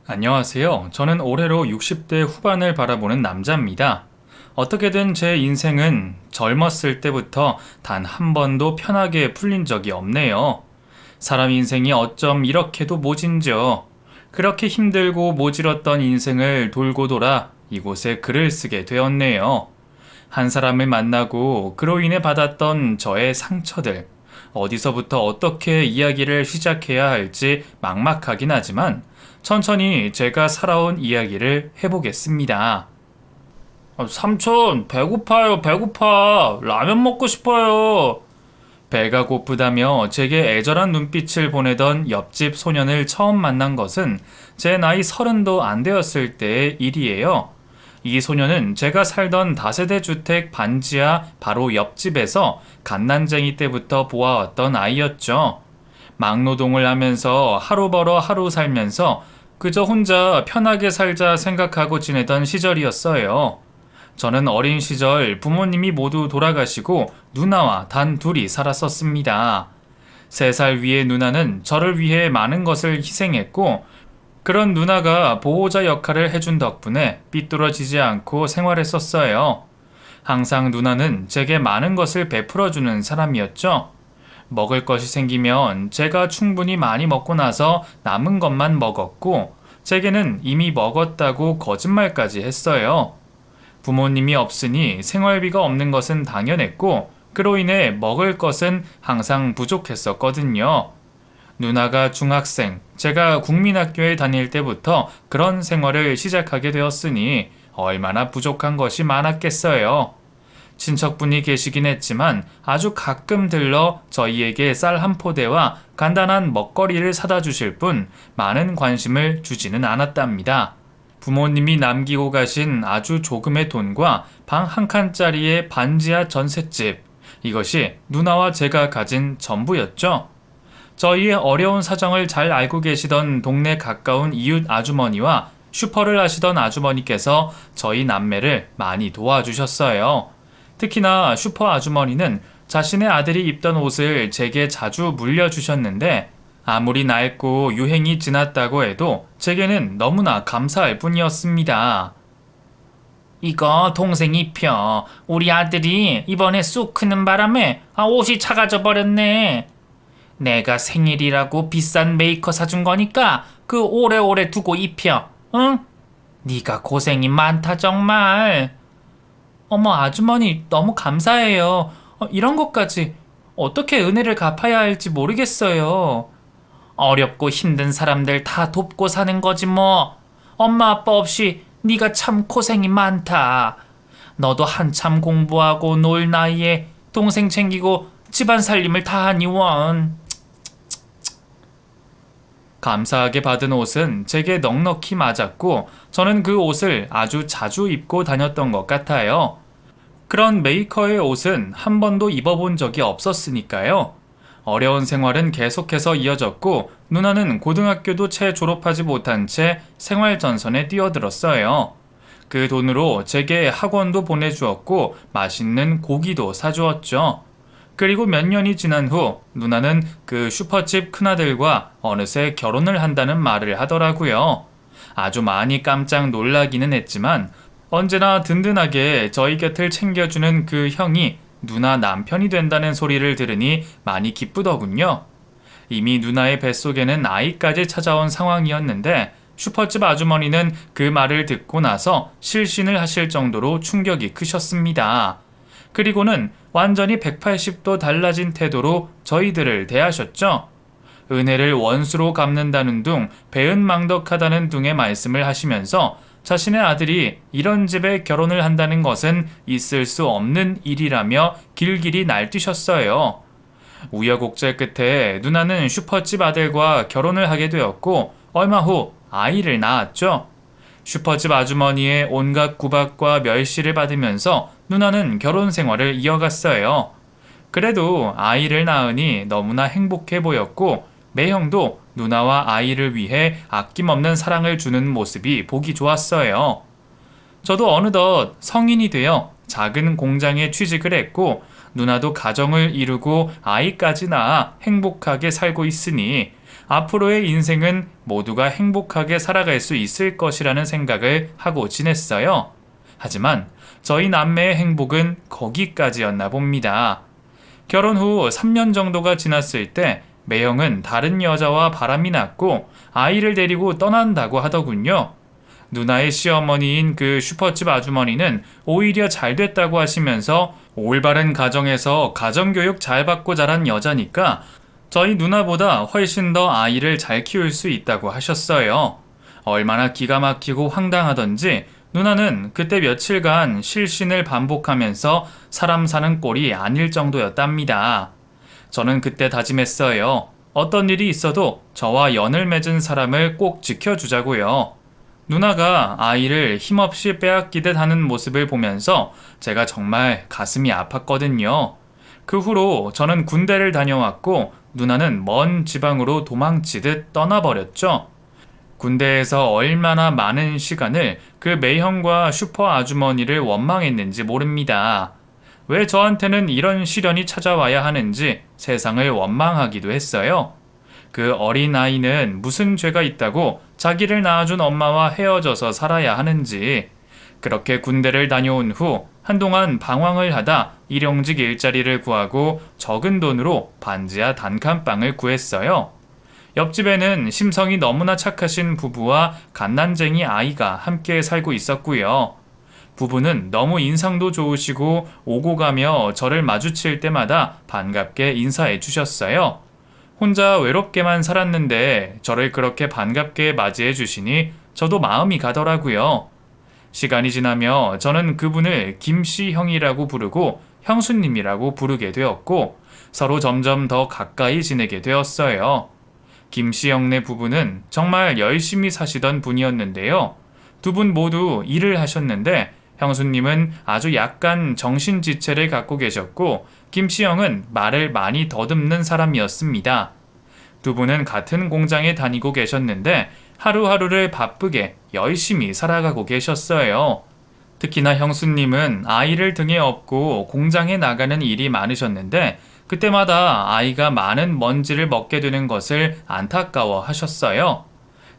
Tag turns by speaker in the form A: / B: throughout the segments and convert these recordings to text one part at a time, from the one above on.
A: 안녕하세요. 저는 올해로 60대 후반을 바라보는 남자입니다. 어떻게든 제 인생은 젊었을 때부터 단 한 번도 편하게 풀린 적이 없네요. 사람 인생이 어쩜 이렇게도 모진죠. 그렇게 힘들고 모질었던 인생을 돌고 돌아 이곳에 글을 쓰게 되었네요. 한 사람을 만나고 그로 인해 받았던 저의 상처들, 어디서부터 어떻게 이야기를 시작해야 할지 막막하긴 하지만 천천히 제가 살아온 이야기를 해보겠습니다. 삼촌, 배고파요, 배고파. 라면 먹고 싶어요. 배가 고프다며 제게 애절한 눈빛을 보내던 옆집 소년을 처음 만난 것은 제 나이 30도 안 되었을 때의 일이에요. 이 소년은 제가 살던 다세대 주택 반지하 바로 옆집에서 갓난쟁이 때부터 보아왔던 아이였죠. 막노동을 하면서 하루 벌어 하루 살면서 그저 혼자 편하게 살자 생각하고 지내던 시절이었어요. 저는 어린 시절 부모님이 모두 돌아가시고 누나와 단 둘이 살았었습니다. 3살 위의 누나는 저를 위해 많은 것을 희생했고 그런 누나가 보호자 역할을 해준 덕분에 삐뚤어지지 않고 생활했었어요. 항상 누나는 제게 많은 것을 베풀어주는 사람이었죠. 먹을 것이 생기면 제가 충분히 많이 먹고 나서 남은 것만 먹었고 제게는 이미 먹었다고 거짓말까지 했어요. 부모님이 없으니 생활비가 없는 것은 당연했고 그로 인해 먹을 것은 항상 부족했었거든요. 누나가 중학생, 제가 국민학교에 다닐 때부터 그런 생활을 시작하게 되었으니 얼마나 부족한 것이 많았겠어요. 친척분이 계시긴 했지만 아주 가끔 들러 저희에게 쌀 한 포대와 간단한 먹거리를 사다 주실 뿐 많은 관심을 주지는 않았답니다. 부모님이 남기고 가신 아주 조금의 돈과 방 한 칸짜리의 반지하 전셋집, 이것이 누나와 제가 가진 전부였죠. 저희의 어려운 사정을 잘 알고 계시던 동네 가까운 이웃 아주머니와 슈퍼를 하시던 아주머니께서 저희 남매를 많이 도와주셨어요. 특히나 슈퍼 아주머니는 자신의 아들이 입던 옷을 제게 자주 물려주셨는데 아무리 낡고 유행이 지났다고 해도 제게는 너무나 감사할 뿐이었습니다. 이거 동생이 입혀. 우리 아들이 이번에 쑥 크는 바람에 옷이 작아져 버렸네. 내가 생일이라고 비싼 메이커 사준 거니까 그 오래오래 두고 입혀. 응? 네가 고생이 많다 정말. 어머 아주머니 너무 감사해요. 이런 것까지 어떻게 은혜를 갚아야 할지 모르겠어요. 어렵고 힘든 사람들 다 돕고 사는 거지 뭐. 엄마 아빠 없이 네가 참 고생이 많다. 너도 한참 공부하고 놀 나이에 동생 챙기고 집안 살림을 다 하니 원. 감사하게 받은 옷은 제게 넉넉히 맞았고 저는 그 옷을 아주 자주 입고 다녔던 것 같아요. 그런 메이커의 옷은 한 번도 입어본 적이 없었으니까요. 어려운 생활은 계속해서 이어졌고 누나는 고등학교도 채 졸업하지 못한 채 생활전선에 뛰어들었어요. 그 돈으로 제게 학원도 보내주었고 맛있는 고기도 사주었죠. 그리고 몇 년이 지난 후 누나는 그 슈퍼집 큰아들과 어느새 결혼을 한다는 말을 하더라고요. 아주 많이 깜짝 놀라기는 했지만 언제나 든든하게 저희 곁을 챙겨주는 그 형이 누나 남편이 된다는 소리를 들으니 많이 기쁘더군요. 이미 누나의 뱃속에는 아이까지 찾아온 상황이었는데 슈퍼집 아주머니는 그 말을 듣고 나서 실신을 하실 정도로 충격이 크셨습니다. 그리고는 완전히 180도 달라진 태도로 저희들을 대하셨죠. 은혜를 원수로 갚는다는 둥, 배은망덕하다는 둥의 말씀을 하시면서 자신의 아들이 이런 집에 결혼을 한다는 것은 있을 수 없는 일이라며 길길이 날뛰셨어요. 우여곡절 끝에 누나는 슈퍼집 아들과 결혼을 하게 되었고 얼마 후 아이를 낳았죠. 슈퍼집 아주머니의 온갖 구박과 멸시를 받으면서 누나는 결혼 생활을 이어갔어요. 그래도 아이를 낳으니 너무나 행복해 보였고 매형도 누나와 아이를 위해 아낌없는 사랑을 주는 모습이 보기 좋았어요. 저도 어느덧 성인이 되어 작은 공장에 취직을 했고 누나도 가정을 이루고 아이까지 낳아 행복하게 살고 있으니 앞으로의 인생은 모두가 행복하게 살아갈 수 있을 것이라는 생각을 하고 지냈어요. 하지만 저희 남매의 행복은 거기까지였나 봅니다. 결혼 후 3년 정도가 지났을 때 매형은 다른 여자와 바람이 났고 아이를 데리고 떠난다고 하더군요. 누나의 시어머니인 그 슈퍼집 아주머니는 오히려 잘 됐다고 하시면서 올바른 가정에서 가정교육 잘 받고 자란 여자니까 저희 누나보다 훨씬 더 아이를 잘 키울 수 있다고 하셨어요. 얼마나 기가 막히고 황당하던지 누나는 그때 며칠간 실신을 반복하면서 사람 사는 꼴이 아닐 정도였답니다. 저는 그때 다짐했어요. 어떤 일이 있어도 저와 연을 맺은 사람을 꼭 지켜주자고요. 누나가 아이를 힘없이 빼앗기듯 하는 모습을 보면서 제가 정말 가슴이 아팠거든요. 그 후로 저는 군대를 다녀왔고 누나는 먼 지방으로 도망치듯 떠나버렸죠. 군대에서 얼마나 많은 시간을 그 매형과 슈퍼 아주머니를 원망했는지 모릅니다. 왜 저한테는 이런 시련이 찾아와야 하는지 세상을 원망하기도 했어요. 그 어린 아이는 무슨 죄가 있다고 자기를 낳아준 엄마와 헤어져서 살아야 하는지, 그렇게 군대를 다녀온 후 한동안 방황을 하다 일용직 일자리를 구하고 적은 돈으로 반지하 단칸방을 구했어요. 옆집에는 심성이 너무나 착하신 부부와 갓난쟁이 아이가 함께 살고 있었고요. 부부는 너무 인상도 좋으시고 오고 가며 저를 마주칠 때마다 반갑게 인사해 주셨어요. 혼자 외롭게만 살았는데 저를 그렇게 반갑게 맞이해 주시니 저도 마음이 가더라고요. 시간이 지나며 저는 그분을 김씨 형이라고 부르고 형수님이라고 부르게 되었고 서로 점점 더 가까이 지내게 되었어요. 김씨 형네 부부는 정말 열심히 사시던 분이었는데요. 두 분 모두 일을 하셨는데 형수님은 아주 약간 정신지체를 갖고 계셨고 김씨 형은 말을 많이 더듬는 사람이었습니다. 두 분은 같은 공장에 다니고 계셨는데 하루하루를 바쁘게 열심히 살아가고 계셨어요. 특히나 형수님은 아이를 등에 업고 공장에 나가는 일이 많으셨는데 그때마다 아이가 많은 먼지를 먹게 되는 것을 안타까워 하셨어요.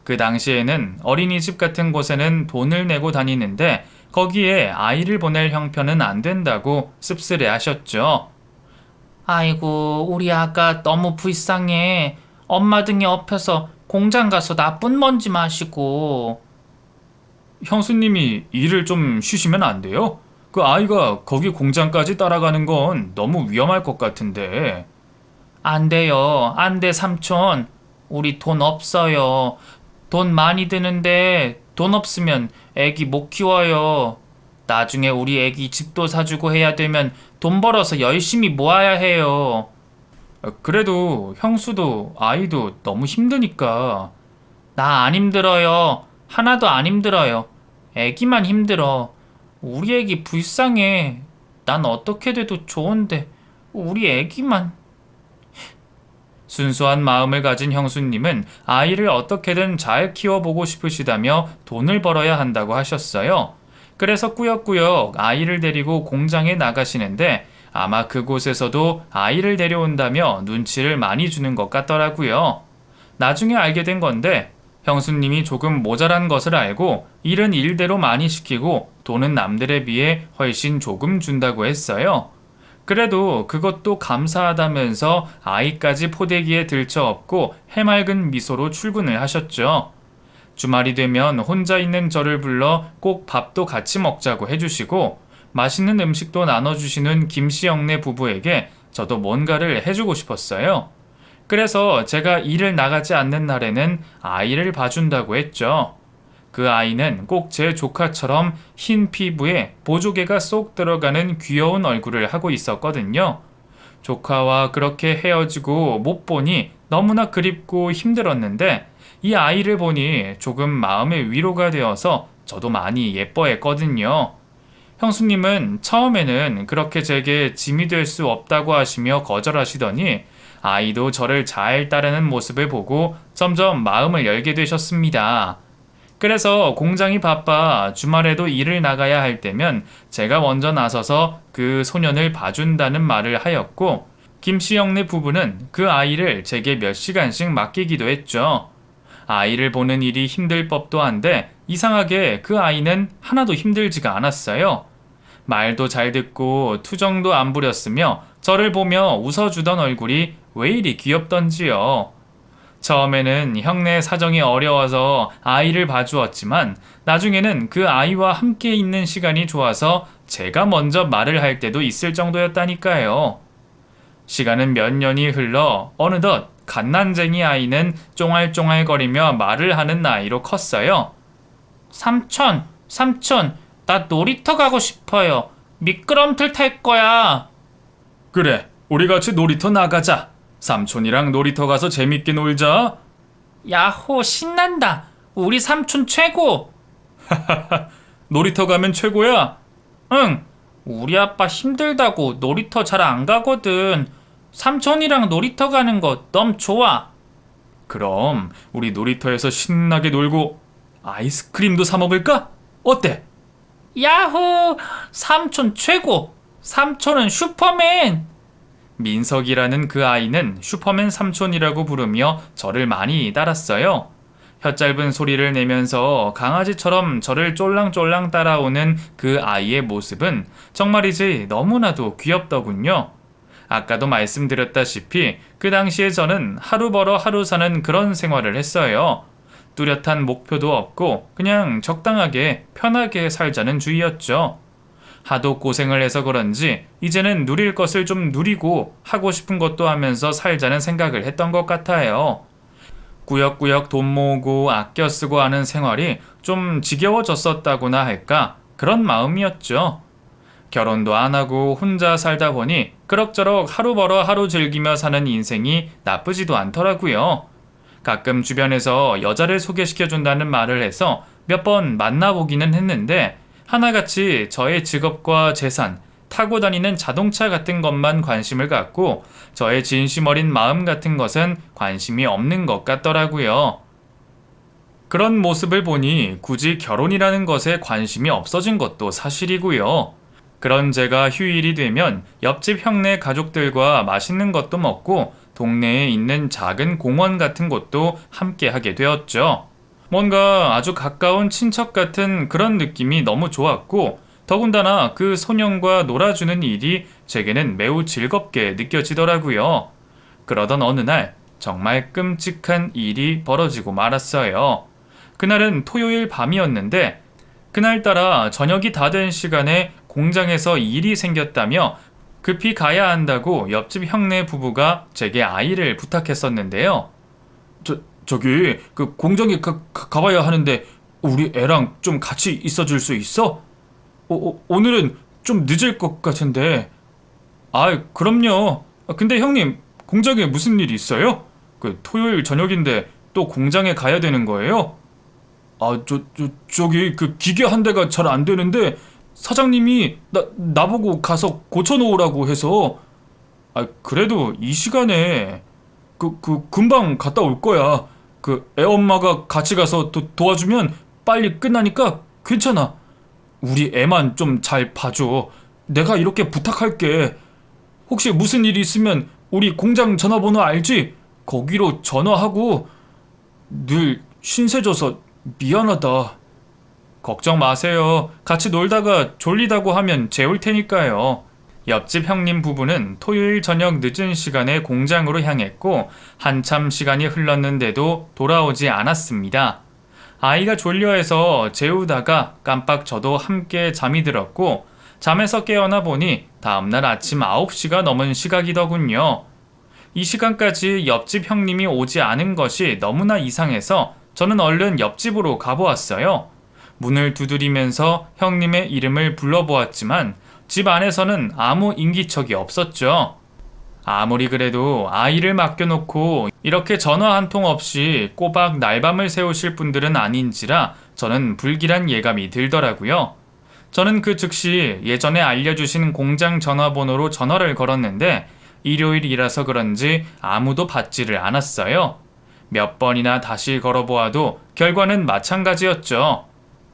A: 그 당시에는 어린이집 같은 곳에는 돈을 내고 다니는데 거기에 아이를 보낼 형편은 안 된다고 씁쓸해 하셨죠.
B: 아이고, 우리 아가 너무 불쌍해. 엄마 등에 업혀서 공장 가서 나쁜 먼지 마시고.
A: 형수님이 일을 좀 쉬시면 안 돼요? 그 아이가 거기 공장까지 따라가는 건 너무 위험할 것 같은데.
B: 안 돼요. 안 돼, 삼촌. 우리 돈 없어요. 돈 많이 드는데 돈 없으면 애기 못 키워요. 나중에 우리 애기 집도 사주고 해야 되면 돈 벌어서 열심히 모아야 해요.
A: 그래도 형수도 아이도 너무 힘드니까.
B: 나 안 힘들어요. 하나도 안 힘들어요. 애기만 힘들어. 우리 애기 불쌍해. 난 어떻게 돼도 좋은데 우리 애기만.
A: 순수한 마음을 가진 형수님은 아이를 어떻게든 잘 키워보고 싶으시다며 돈을 벌어야 한다고 하셨어요. 그래서 꾸역꾸역 아이를 데리고 공장에 나가시는데 아마 그곳에서도 아이를 데려온다며 눈치를 많이 주는 것 같더라고요. 나중에 알게 된 건데 형수님이 조금 모자란 것을 알고 일은 일대로 많이 시키고 돈은 남들에 비해 훨씬 조금 준다고 했어요. 그래도 그것도 감사하다면서 아이까지 포대기에 들쳐업고 해맑은 미소로 출근을 하셨죠. 주말이 되면 혼자 있는 저를 불러 꼭 밥도 같이 먹자고 해주시고 맛있는 음식도 나눠주시는 김씨영네 부부에게 저도 뭔가를 해주고 싶었어요. 그래서 제가 일을 나가지 않는 날에는 아이를 봐준다고 했죠. 그 아이는 꼭 제 조카처럼 흰 피부에 보조개가 쏙 들어가는 귀여운 얼굴을 하고 있었거든요. 조카와 그렇게 헤어지고 못 보니 너무나 그립고 힘들었는데 이 아이를 보니 조금 마음의 위로가 되어서 저도 많이 예뻐했거든요. 형수님은 처음에는 그렇게 제게 짐이 될 수 없다고 하시며 거절하시더니 아이도 저를 잘 따르는 모습을 보고 점점 마음을 열게 되셨습니다. 그래서 공장이 바빠 주말에도 일을 나가야 할 때면 제가 먼저 나서서 그 소년을 봐준다는 말을 하였고 김씨 형네 부부는 그 아이를 제게 몇 시간씩 맡기기도 했죠. 아이를 보는 일이 힘들 법도 한데 이상하게 그 아이는 하나도 힘들지가 않았어요. 말도 잘 듣고 투정도 안 부렸으며 저를 보며 웃어주던 얼굴이 왜 이리 귀엽던지요. 처음에는 형네 사정이 어려워서 아이를 봐주었지만 나중에는 그 아이와 함께 있는 시간이 좋아서 제가 먼저 말을 할 때도 있을 정도였다니까요. 시간은 몇 년이 흘러 어느덧 갓난쟁이 아이는 쫑알쫑알거리며 말을 하는 나이로 컸어요.
B: 삼촌, 나 놀이터 가고 싶어요. 미끄럼틀 탈 거야.
A: 그래, 우리 같이 놀이터 나가자. 삼촌이랑 놀이터 가서 재밌게 놀자.
B: 야호, 신난다. 우리 삼촌 최고.
A: 놀이터 가면 최고야.
B: 응, 우리 아빠 힘들다고 놀이터 잘 안 가거든. 삼촌이랑 놀이터 가는 거 너무 좋아.
A: 그럼 우리 놀이터에서 신나게 놀고 아이스크림도 사 먹을까? 어때?
B: 야호, 삼촌 최고. 삼촌은 슈퍼맨.
A: 민석이라는 그 아이는 슈퍼맨 삼촌이라고 부르며 저를 많이 따랐어요. 혀짧은 소리를 내면서 강아지처럼 저를 쫄랑쫄랑 따라오는 그 아이의 모습은 정말이지 너무나도 귀엽더군요. 아까도 말씀드렸다시피 그 당시에 저는 하루 벌어 하루 사는 그런 생활을 했어요. 뚜렷한 목표도 없고 그냥 적당하게 편하게 살자는 주의였죠. 하도 고생을 해서 그런지 이제는 누릴 것을 좀 누리고 하고 싶은 것도 하면서 살자는 생각을 했던 것 같아요. 꾸역꾸역 돈 모으고 아껴 쓰고 하는 생활이 좀 지겨워졌었다고나 할까 그런 마음이었죠. 결혼도 안 하고 혼자 살다 보니 그럭저럭 하루 벌어 하루 즐기며 사는 인생이 나쁘지도 않더라고요. 가끔 주변에서 여자를 소개시켜준다는 말을 해서 몇 번 만나보기는 했는데 하나같이 저의 직업과 재산, 타고 다니는 자동차 같은 것만 관심을 갖고 저의 진심 어린 마음 같은 것은 관심이 없는 것 같더라고요. 그런 모습을 보니 굳이 결혼이라는 것에 관심이 없어진 것도 사실이고요. 그런 제가 휴일이 되면 옆집 형네 가족들과 맛있는 것도 먹고 동네에 있는 작은 공원 같은 곳도 함께 하게 되었죠. 뭔가 아주 가까운 친척 같은 그런 느낌이 너무 좋았고 더군다나 그 소년과 놀아주는 일이 제게는 매우 즐겁게 느껴지더라고요. 그러던 어느 날 정말 끔찍한 일이 벌어지고 말았어요. 그날은 토요일 밤이었는데 그날따라 저녁이 다 된 시간에 공장에서 일이 생겼다며 급히 가야 한다고 옆집 형네 부부가 제게 아이를 부탁했었는데요. 저기 그 공장에 가봐야 하는데 우리 애랑 좀 같이 있어줄 수 있어? 오늘은 좀 늦을 것 같은데. 아, 그럼요. 근데 형님 공장에 무슨 일이 있어요? 그 토요일 저녁인데 또 공장에 가야 되는 거예요? 아, 저기 그 기계 한 대가 잘 안 되는데 사장님이 나보고 가서 고쳐놓으라고 해서. 아, 그래도 이 시간에 금방 갔다 올 거야. 그 애엄마가 같이 가서 도와주면 빨리 끝나니까 괜찮아. 우리 애만 좀 잘 봐줘. 내가 이렇게 부탁할게. 혹시 무슨 일이 있으면 우리 공장 전화번호 알지? 거기로 전화하고. 늘 신세 져서 미안하다. 걱정 마세요. 같이 놀다가 졸리다고 하면 재울 테니까요. 옆집 형님 부부는 토요일 저녁 늦은 시간에 공장으로 향했고 한참 시간이 흘렀는데도 돌아오지 않았습니다. 아이가 졸려해서 재우다가 깜빡 저도 함께 잠이 들었고 잠에서 깨어나 보니 다음날 아침 9시가 넘은 시각이더군요. 이 시간까지 옆집 형님이 오지 않은 것이 너무나 이상해서 저는 얼른 옆집으로 가보았어요. 문을 두드리면서 형님의 이름을 불러보았지만 집 안에서는 아무 인기척이 없었죠. 아무리 그래도 아이를 맡겨놓고 이렇게 전화 한 통 없이 꼬박 날밤을 새우실 분들은 아닌지라 저는 불길한 예감이 들더라고요. 저는 그 즉시 예전에 알려주신 공장 전화번호로 전화를 걸었는데 일요일이라서 그런지 아무도 받지를 않았어요. 몇 번이나 다시 걸어보아도 결과는 마찬가지였죠.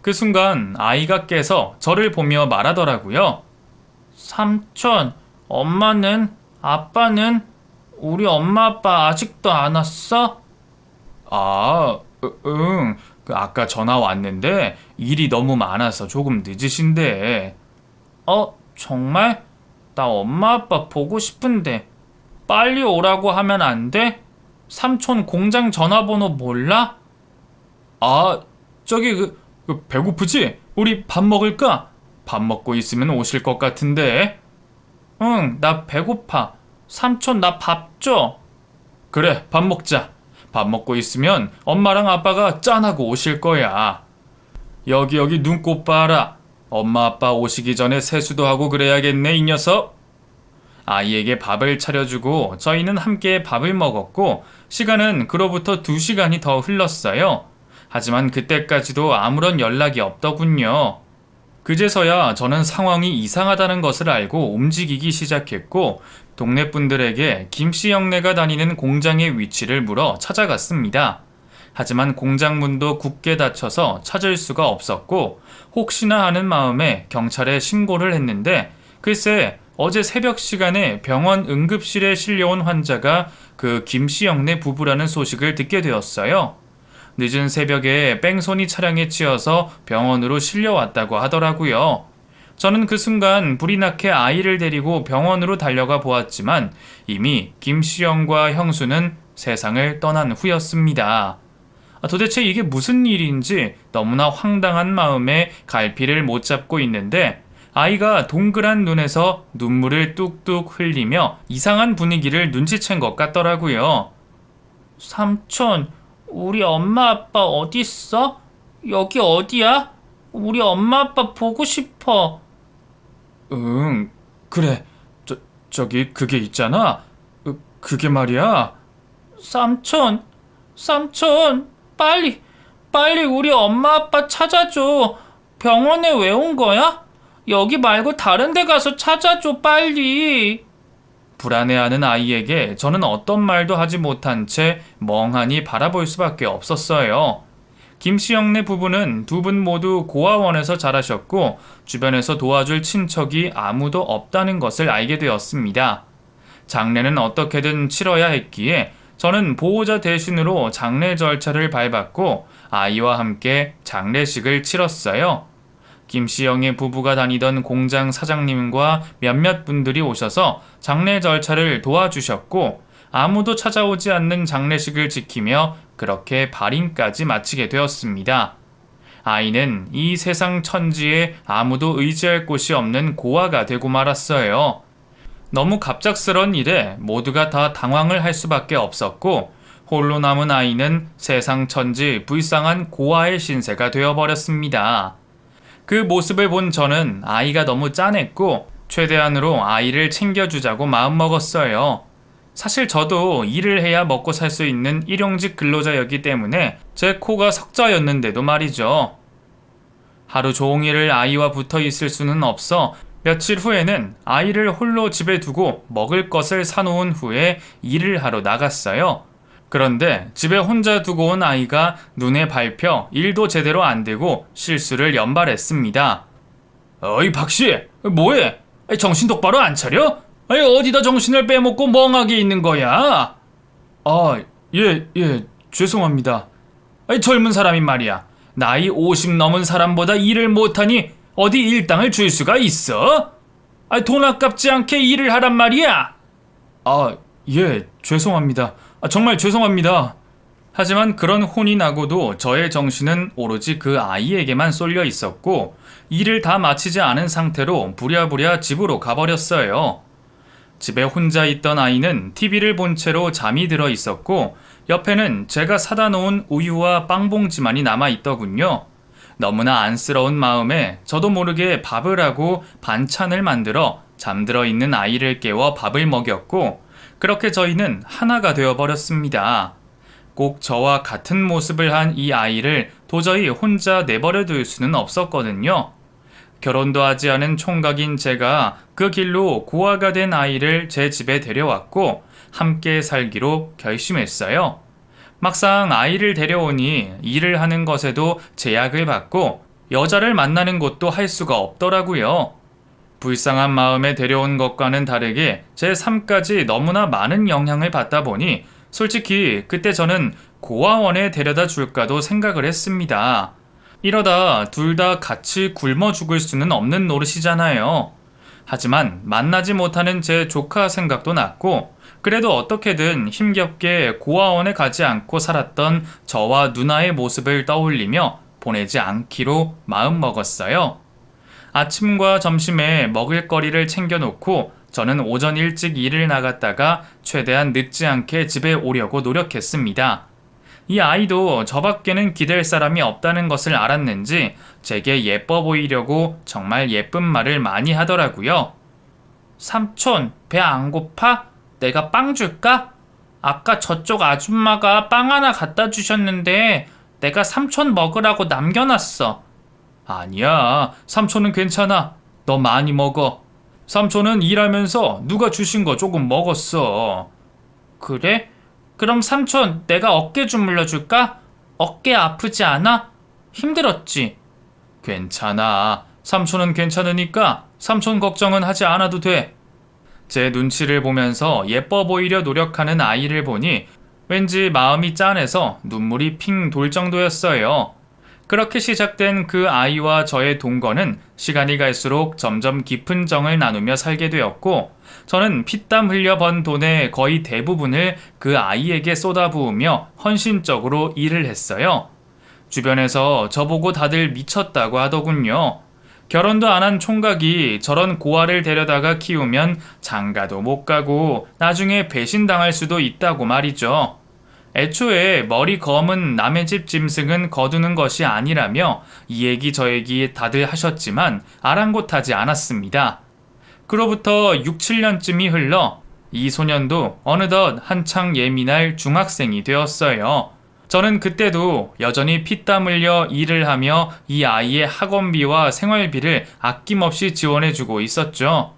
A: 그 순간 아이가 깨서 저를 보며 말하더라고요.
B: 삼촌, 엄마는 아빠는? 우리 엄마 아빠 아직도 안 왔어?
A: 아, 응. 아까 전화 왔는데 일이 너무 많아서 조금 늦으신데.
B: 정말? 나 엄마 아빠 보고 싶은데 빨리 오라고 하면 안 돼? 삼촌 공장 전화번호 몰라?
A: 아, 저기 배고프지? 우리 밥 먹을까? 밥 먹고 있으면 오실 것 같은데.
B: 응, 나 배고파. 삼촌 나 밥 줘.
A: 그래, 밥 먹자. 밥 먹고 있으면 엄마랑 아빠가 짠하고 오실 거야. 여기 눈곱 봐라. 엄마 아빠 오시기 전에 세수도 하고 그래야겠네, 이 녀석. 아이에게 밥을 차려주고 저희는 함께 밥을 먹었고 시간은 그로부터 2시간이 더 흘렀어요. 하지만 그때까지도 아무런 연락이 없더군요. 그제서야 저는 상황이 이상하다는 것을 알고 움직이기 시작했고 동네 분들에게 김씨 형네가 다니는 공장의 위치를 물어 찾아갔습니다. 하지만 공장 문도 굳게 닫혀서 찾을 수가 없었고 혹시나 하는 마음에 경찰에 신고를 했는데 글쎄 어제 새벽 시간에 병원 응급실에 실려온 환자가 그 김씨 형네 부부라는 소식을 듣게 되었어요. 늦은 새벽에 뺑소니 차량에 치여서 병원으로 실려왔다고 하더라고요. 저는 그 순간 불이 나게 아이를 데리고 병원으로 달려가 보았지만 이미 김시영과 형수는 세상을 떠난 후였습니다. 도대체 이게 무슨 일인지 너무나 황당한 마음에 갈피를 못 잡고 있는데 아이가 동그란 눈에서 눈물을 뚝뚝 흘리며 이상한 분위기를 눈치챈 것 같더라고요.
B: 삼촌, 우리 엄마 아빠 어딨어? 여기 어디야? 우리 엄마 아빠 보고 싶어.
A: 응, 그래. 저기 그게 있잖아. 그게 말이야.
B: 삼촌, 빨리 우리 엄마 아빠 찾아줘. 병원에 왜 온 거야? 여기 말고 다른 데 가서 찾아줘, 빨리.
A: 불안해하는 아이에게 저는 어떤 말도 하지 못한 채 멍하니 바라볼 수밖에 없었어요. 김시영네 부부는 두 분 모두 고아원에서 자라셨고 주변에서 도와줄 친척이 아무도 없다는 것을 알게 되었습니다. 장례는 어떻게든 치러야 했기에 저는 보호자 대신으로 장례 절차를 밟았고 아이와 함께 장례식을 치렀어요. 김시영의 부부가 다니던 공장 사장님과 몇몇 분들이 오셔서 장례 절차를 도와주셨고 아무도 찾아오지 않는 장례식을 지키며 그렇게 발인까지 마치게 되었습니다. 아이는 이 세상 천지에 아무도 의지할 곳이 없는 고아가 되고 말았어요. 너무 갑작스런 일에 모두가 다 당황을 할 수밖에 없었고 홀로 남은 아이는 세상 천지 불쌍한 고아의 신세가 되어버렸습니다. 그 모습을 본 저는 아이가 너무 짠했고 최대한으로 아이를 챙겨주자고 마음먹었어요. 사실 저도 일을 해야 먹고 살 수 있는 일용직 근로자였기 때문에 제 코가 석자였는데도 말이죠. 하루 종일 아이와 붙어 있을 수는 없어 며칠 후에는 아이를 홀로 집에 두고 먹을 것을 사놓은 후에 일을 하러 나갔어요. 그런데 집에 혼자 두고 온 아이가 눈에 밟혀 일도 제대로 안 되고 실수를 연발했습니다. 어이 박씨, 뭐해? 정신 똑바로 안 차려? 어디다 정신을 빼먹고 멍하게 있는 거야? 예, 죄송합니다. 젊은 사람이 말이야. 나이 50 넘은 사람보다 일을 못하니 어디 일당을 줄 수가 있어? 돈 아깝지 않게 일을 하란 말이야. 예, 죄송합니다. 정말 죄송합니다. 하지만 그런 혼이 나고도 저의 정신은 오로지 그 아이에게만 쏠려 있었고 일을 다 마치지 않은 상태로 부랴부랴 집으로 가버렸어요. 집에 혼자 있던 아이는 TV를 본 채로 잠이 들어 있었고 옆에는 제가 사다 놓은 우유와 빵봉지만이 남아 있더군요. 너무나 안쓰러운 마음에 저도 모르게 밥을 하고 반찬을 만들어 잠들어 있는 아이를 깨워 밥을 먹였고 그렇게 저희는 하나가 되어버렸습니다. 꼭 저와 같은 모습을 한 이 아이를 도저히 혼자 내버려 둘 수는 없었거든요. 결혼도 하지 않은 총각인 제가 그 길로 고아가 된 아이를 제 집에 데려왔고 함께 살기로 결심했어요. 막상 아이를 데려오니 일을 하는 것에도 제약을 받고 여자를 만나는 것도 할 수가 없더라고요. 불쌍한 마음에 데려온 것과는 다르게 제 삶까지 너무나 많은 영향을 받다 보니 솔직히 그때 저는 고아원에 데려다 줄까도 생각을 했습니다. 이러다 둘 다 같이 굶어 죽을 수는 없는 노릇이잖아요. 하지만 만나지 못하는 제 조카 생각도 났고, 그래도 어떻게든 힘겹게 고아원에 가지 않고 살았던 저와 누나의 모습을 떠올리며 보내지 않기로 마음먹었어요. 아침과 점심에 먹을거리를 챙겨놓고 저는 오전 일찍 일을 나갔다가 최대한 늦지 않게 집에 오려고 노력했습니다. 이 아이도 저밖에는 기댈 사람이 없다는 것을 알았는지 제게 예뻐 보이려고 정말 예쁜 말을 많이 하더라고요.
B: 삼촌, 배 안 고파? 내가 빵 줄까? 아까 저쪽 아줌마가 빵 하나 갖다 주셨는데 내가 삼촌 먹으라고 남겨놨어.
A: 아니야, 삼촌은 괜찮아. 너 많이 먹어. 삼촌은 일하면서 누가 주신 거 조금 먹었어.
B: 그래? 그럼 삼촌, 내가 어깨 주물러 줄까? 어깨 아프지 않아? 힘들었지?
A: 괜찮아. 삼촌은 괜찮으니까 삼촌 걱정은 하지 않아도 돼. 제 눈치를 보면서 예뻐 보이려 노력하는 아이를 보니 왠지 마음이 짠해서 눈물이 핑 돌 정도였어요. 그렇게 시작된 그 아이와 저의 동거는 시간이 갈수록 점점 깊은 정을 나누며 살게 되었고, 저는 피땀 흘려 번 돈의 거의 대부분을 그 아이에게 쏟아부으며 헌신적으로 일을 했어요. 주변에서 저보고 다들 미쳤다고 하더군요. 결혼도 안 한 총각이 저런 고아를 데려다가 키우면 장가도 못 가고 나중에 배신당할 수도 있다고 말이죠. 애초에 머리 검은 남의 집 짐승은 거두는 것이 아니라며 이 얘기 저 얘기 다들 하셨지만 아랑곳하지 않았습니다. 그로부터 6, 7년쯤이 흘러 이 소년도 어느덧 한창 예민할 중학생이 되었어요. 저는 그때도 여전히 피땀 흘려 일을 하며 이 아이의 학원비와 생활비를 아낌없이 지원해주고 있었죠.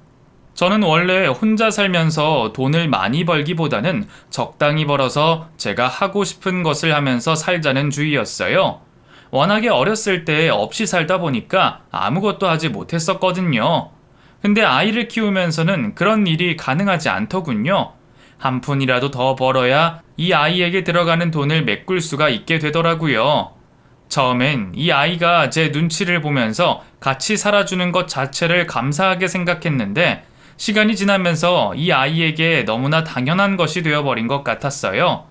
A: 저는 원래 혼자 살면서 돈을 많이 벌기보다는 적당히 벌어서 제가 하고 싶은 것을 하면서 살자는 주의였어요. 워낙에 어렸을 때 없이 살다 보니까 아무것도 하지 못했었거든요. 근데 아이를 키우면서는 그런 일이 가능하지 않더군요. 한 푼이라도 더 벌어야 이 아이에게 들어가는 돈을 메꿀 수가 있게 되더라고요. 처음엔 이 아이가 제 눈치를 보면서 같이 살아주는 것 자체를 감사하게 생각했는데, 시간이 지나면서 이 아이에게 너무나 당연한 것이 되어버린 것 같았어요.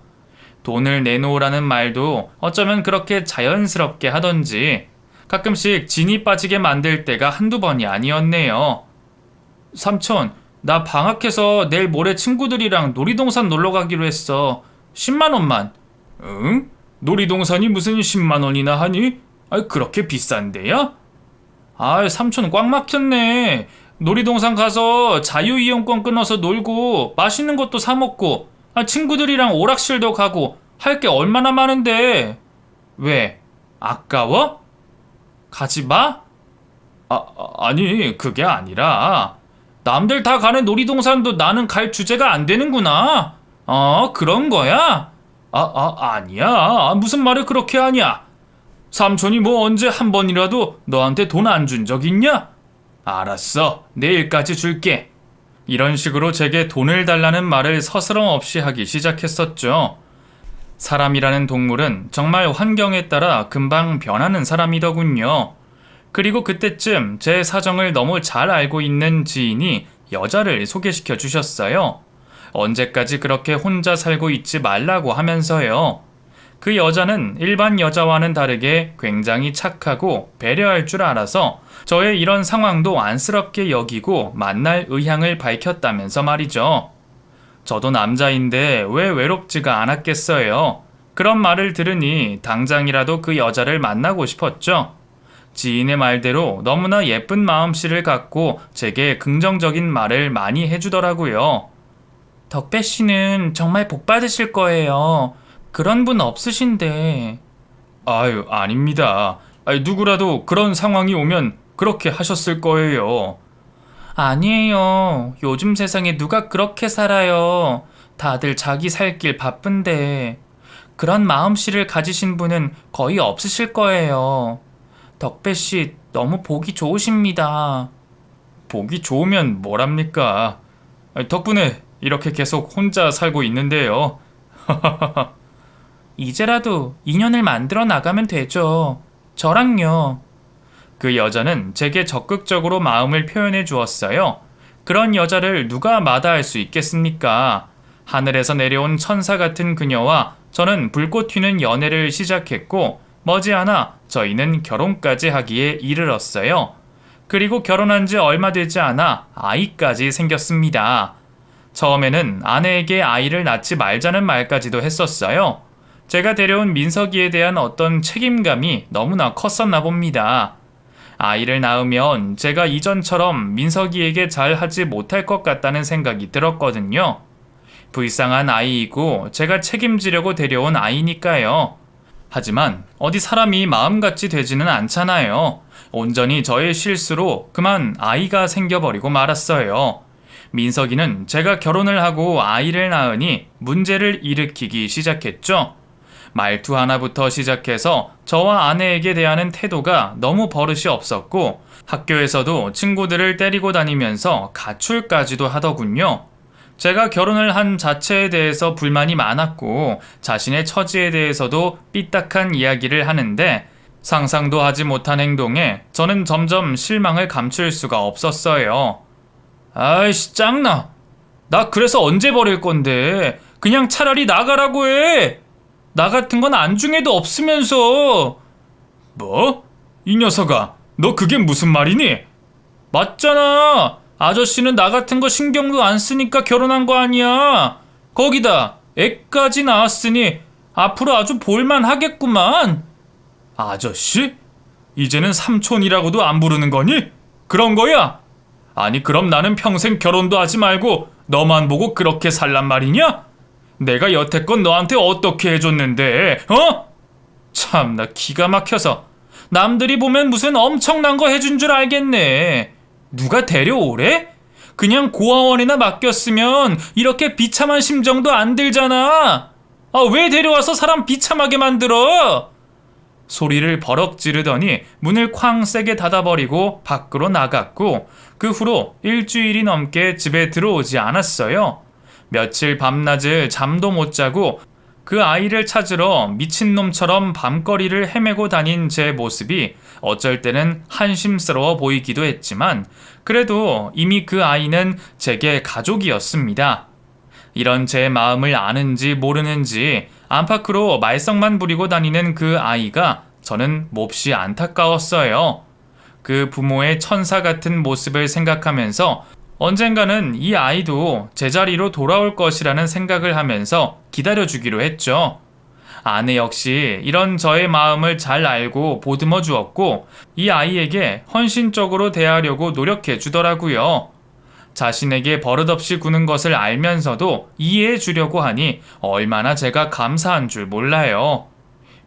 A: 돈을 내놓으라는 말도 어쩌면 그렇게 자연스럽게 하던지 가끔씩 진이 빠지게 만들 때가 한두 번이 아니었네요. 삼촌, 나 방학해서 내일 모레 친구들이랑 놀이동산 놀러 가기로 했어. 10만 원만. 응? 놀이동산이 무슨 10만 원이나 하니? 그렇게 비싼데요? 삼촌 꽉 막혔네. 놀이동산 가서 자유이용권 끊어서 놀고 맛있는 것도 사 먹고 친구들이랑 오락실도 가고 할 게 얼마나 많은데. 왜? 아까워? 가지 마? 아니 그게 아니라 남들 다 가는 놀이동산도 나는 갈 주제가 안 되는구나. 그런 거야? 아니야. 무슨 말을 그렇게 하냐? 삼촌이 뭐 언제 한 번이라도 너한테 돈 안 준 적 있냐? 알았어. 내일까지 줄게. 이런 식으로 제게 돈을 달라는 말을 서스럼 없이 하기 시작했었죠. 사람이라는 동물은 정말 환경에 따라 금방 변하는 사람이더군요. 그리고 그때쯤 제 사정을 너무 잘 알고 있는 지인이 여자를 소개시켜 주셨어요. 언제까지 그렇게 혼자 살고 있지 말라고 하면서요. 그 여자는 일반 여자와는 다르게 굉장히 착하고 배려할 줄 알아서 저의 이런 상황도 안쓰럽게 여기고 만날 의향을 밝혔다면서 말이죠. 저도 남자인데 왜 외롭지가 않았겠어요. 그런 말을 들으니 당장이라도 그 여자를 만나고 싶었죠. 지인의 말대로 너무나 예쁜 마음씨를 갖고 제게 긍정적인 말을 많이 해주더라고요. 덕배 씨는 정말 복 받으실 거예요. 그런 분 없으신데. 아닙니다. 누구라도 그런 상황이 오면 그렇게 하셨을 거예요. 아니에요. 요즘 세상에 누가 그렇게 살아요. 다들 자기 살 길 바쁜데. 그런 마음씨를 가지신 분은 거의 없으실 거예요. 덕배 씨 너무 보기 좋으십니다. 보기 좋으면 뭐랍니까? 덕분에 이렇게 계속 혼자 살고 있는데요.
B: 이제라도 인연을 만들어 나가면 되죠. 저랑요.
A: 그 여자는 제게 적극적으로 마음을 표현해 주었어요. 그런 여자를 누가 마다할 수 있겠습니까? 하늘에서 내려온 천사 같은 그녀와 저는 불꽃 튀는 연애를 시작했고 머지않아 저희는 결혼까지 하기에 이르렀어요. 그리고 결혼한 지 얼마 되지 않아 아이까지 생겼습니다. 처음에는 아내에게 아이를 낳지 말자는 말까지도 했었어요. 제가 데려온 민석이에 대한 어떤 책임감이 너무나 컸었나 봅니다. 아이를 낳으면 제가 이전처럼 민석이에게 잘 하지 못할 것 같다는 생각이 들었거든요. 불쌍한 아이이고 제가 책임지려고 데려온 아이니까요. 하지만 어디 사람이 마음같이 되지는 않잖아요. 온전히 저의 실수로 그만 아이가 생겨버리고 말았어요. 민석이는 제가 결혼을 하고 아이를 낳으니 문제를 일으키기 시작했죠. 말투 하나부터 시작해서 저와 아내에게 대하는 태도가 너무 버릇이 없었고 학교에서도 친구들을 때리고 다니면서 가출까지도 하더군요. 제가 결혼을 한 자체에 대해서 불만이 많았고 자신의 처지에 대해서도 삐딱한 이야기를 하는데 상상도 하지 못한 행동에 저는 점점 실망을 감출 수가 없었어요. 아이씨 짱나. 나 그래서 언제 버릴 건데. 그냥 차라리 나가라고 해. 나 같은 건 안중에도 없으면서. 뭐? 이 녀석아, 너 그게 무슨 말이니? 맞잖아. 아저씨는 나 같은 거 신경도 안 쓰니까 결혼한 거 아니야. 거기다 애까지 낳았으니 앞으로 아주 볼만 하겠구만. 아저씨? 이제는 삼촌이라고도 안 부르는 거니? 그런 거야? 아니 그럼 나는 평생 결혼도 하지 말고 너만 보고 그렇게 살란 말이냐? 내가 여태껏 너한테 어떻게 해줬는데, 어? 참나 기가 막혀서. 남들이 보면 무슨 엄청난 거 해준 줄 알겠네. 누가 데려오래? 그냥 고아원이나 맡겼으면 이렇게 비참한 심정도 안 들잖아. 아, 왜 데려와서 사람 비참하게 만들어? 소리를 버럭 지르더니 문을 쾅 세게 닫아버리고 밖으로 나갔고 그 후로 일주일이 넘게 집에 들어오지 않았어요. 며칠 밤낮을 잠도 못 자고 그 아이를 찾으러 미친놈처럼 밤거리를 헤매고 다닌 제 모습이 어쩔 때는 한심스러워 보이기도 했지만 그래도 이미 그 아이는 제게 가족이었습니다. 이런 제 마음을 아는지 모르는지 안팎으로 말썽만 부리고 다니는 그 아이가 저는 몹시 안타까웠어요. 그 부모의 천사 같은 모습을 생각하면서 언젠가는 이 아이도 제자리로 돌아올 것이라는 생각을 하면서 기다려주기로 했죠. 아내 역시 이런 저의 마음을 잘 알고 보듬어 주었고 이 아이에게 헌신적으로 대하려고 노력해 주더라고요. 자신에게 버릇없이 구는 것을 알면서도 이해해 주려고 하니 얼마나 제가 감사한 줄 몰라요.